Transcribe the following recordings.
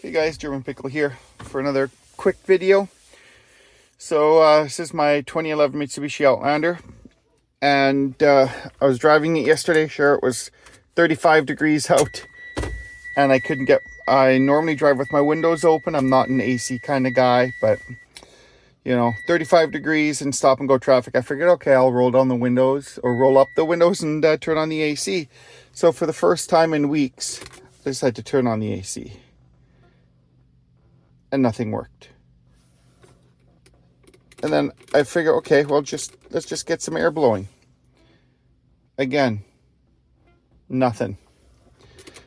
Hey guys, German Pickle here for another quick video. So this is my 2011 Mitsubishi Outlander, and I was driving it yesterday. Sure, it was 35 degrees out, and I normally drive with my windows open. I'm not an AC kind of guy, but you know, 35 degrees and stop and go traffic. I figured, okay, I'll roll down the windows or roll up the windows and turn on the AC. So for the first time in weeks, I decided to turn on the AC. And nothing worked. And then I figure, okay, well, let's just get some air blowing. Again, nothing.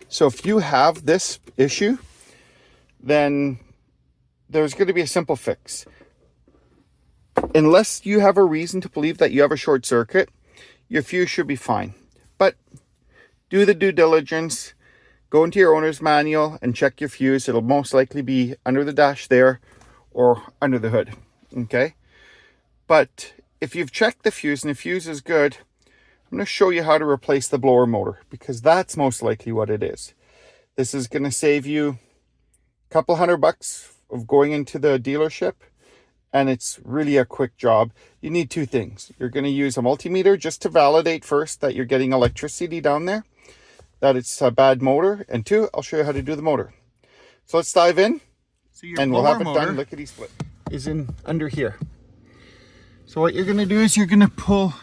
So if you have this issue, then there's going to be a simple fix. Unless you have a reason to believe that you have a short circuit, your fuse should be fine. But do the due diligence. Go into your owner's manual and check your fuse. It'll most likely be under the dash there or under the hood, okay? But if you've checked the fuse and the fuse is good, I'm going to show you how to replace the blower motor, because that's most likely what it is. This is going to save you a couple $100 of going into the dealership, and it's really a quick job. You need two things. You're going to use a multimeter just to validate first that you're getting electricity down there, that it's a bad motor, and two, I'll show you how to do the motor. So let's dive in, and we'll have it done lickety split. Is in under here. So what you're gonna do is you're gonna pull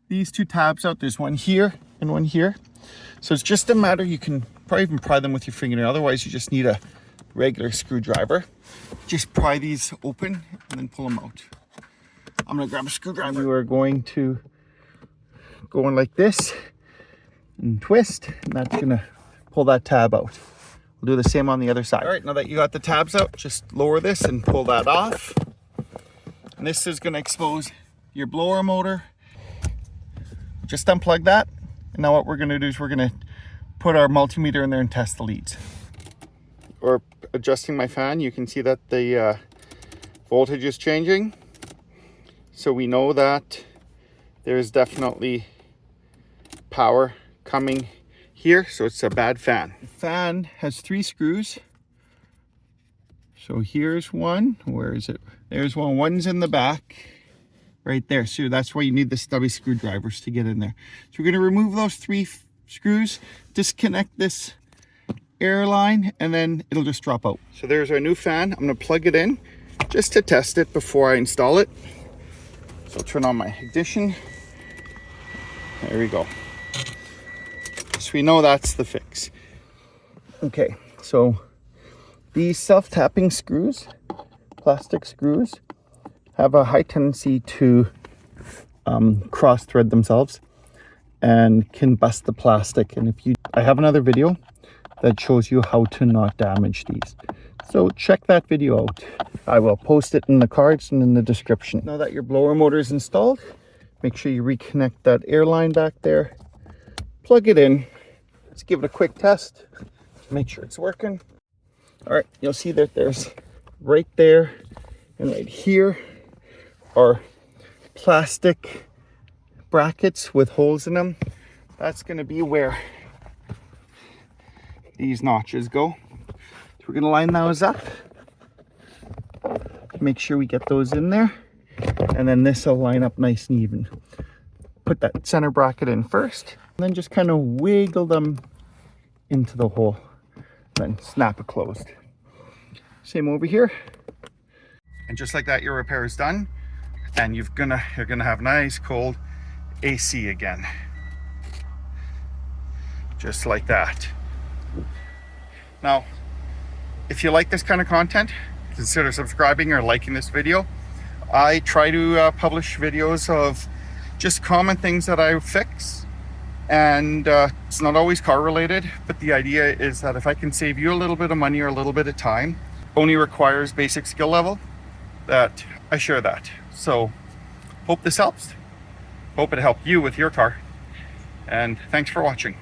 these two tabs out. There's one here and one here. So it's just a matter, you can probably even pry them with your fingernail. Otherwise, you just need a regular screwdriver. Just pry these open and then pull them out. I'm gonna grab a screwdriver. We are going to go in like this and twist, and that's gonna pull that tab out. We'll do the same on the other side. All right, now that you got the tabs out, just lower this and pull that off. And this is gonna expose your blower motor. Just unplug that. And now what we're gonna do is we're gonna put our multimeter in there and test the leads. Or adjusting my fan, you can see that the voltage is changing. So we know that there's definitely power coming here, so it's a bad fan. The fan has 3 screws. So here's one. Where is it? There's one. One's in the back right there. So that's why you need the stubby screwdrivers to get in there. So we're going to remove those 3 screws, disconnect this air line, and then it'll just drop out. So there's our new fan. I'm going to plug it in just to test it before I install it. So I'll turn on my ignition. There we go. So we know that's the fix. Okay, so these self-tapping screws, plastic screws, have a high tendency to cross-thread themselves and can bust the plastic. And I have another video that shows you how to not damage these. So check that video out. I will post it in the cards and in the description. Now that your blower motor is installed, make sure you reconnect that air line back there. Plug it in. Let's give it a quick test. Make sure it's working. All right, you'll see that there's right there and right here are plastic brackets with holes in them. That's going to be where these notches go. So we're going to line those up. Make sure we get those in there. And then this will line up nice and even. Put that center bracket in first, and then just kind of wiggle them into the hole, then snap it closed. Same over here. And just like that, your repair is done, and you're gonna have nice cold AC again. Just like that. Now, if you like this kind of content, consider subscribing or liking this video. I try to publish videos of just common things that I fix, and it's not always car related, but the idea is that if I can save you a little bit of money or a little bit of time, only requires basic skill level, that I share that. So hope this helps. Hope it helped you with your car, and thanks for watching.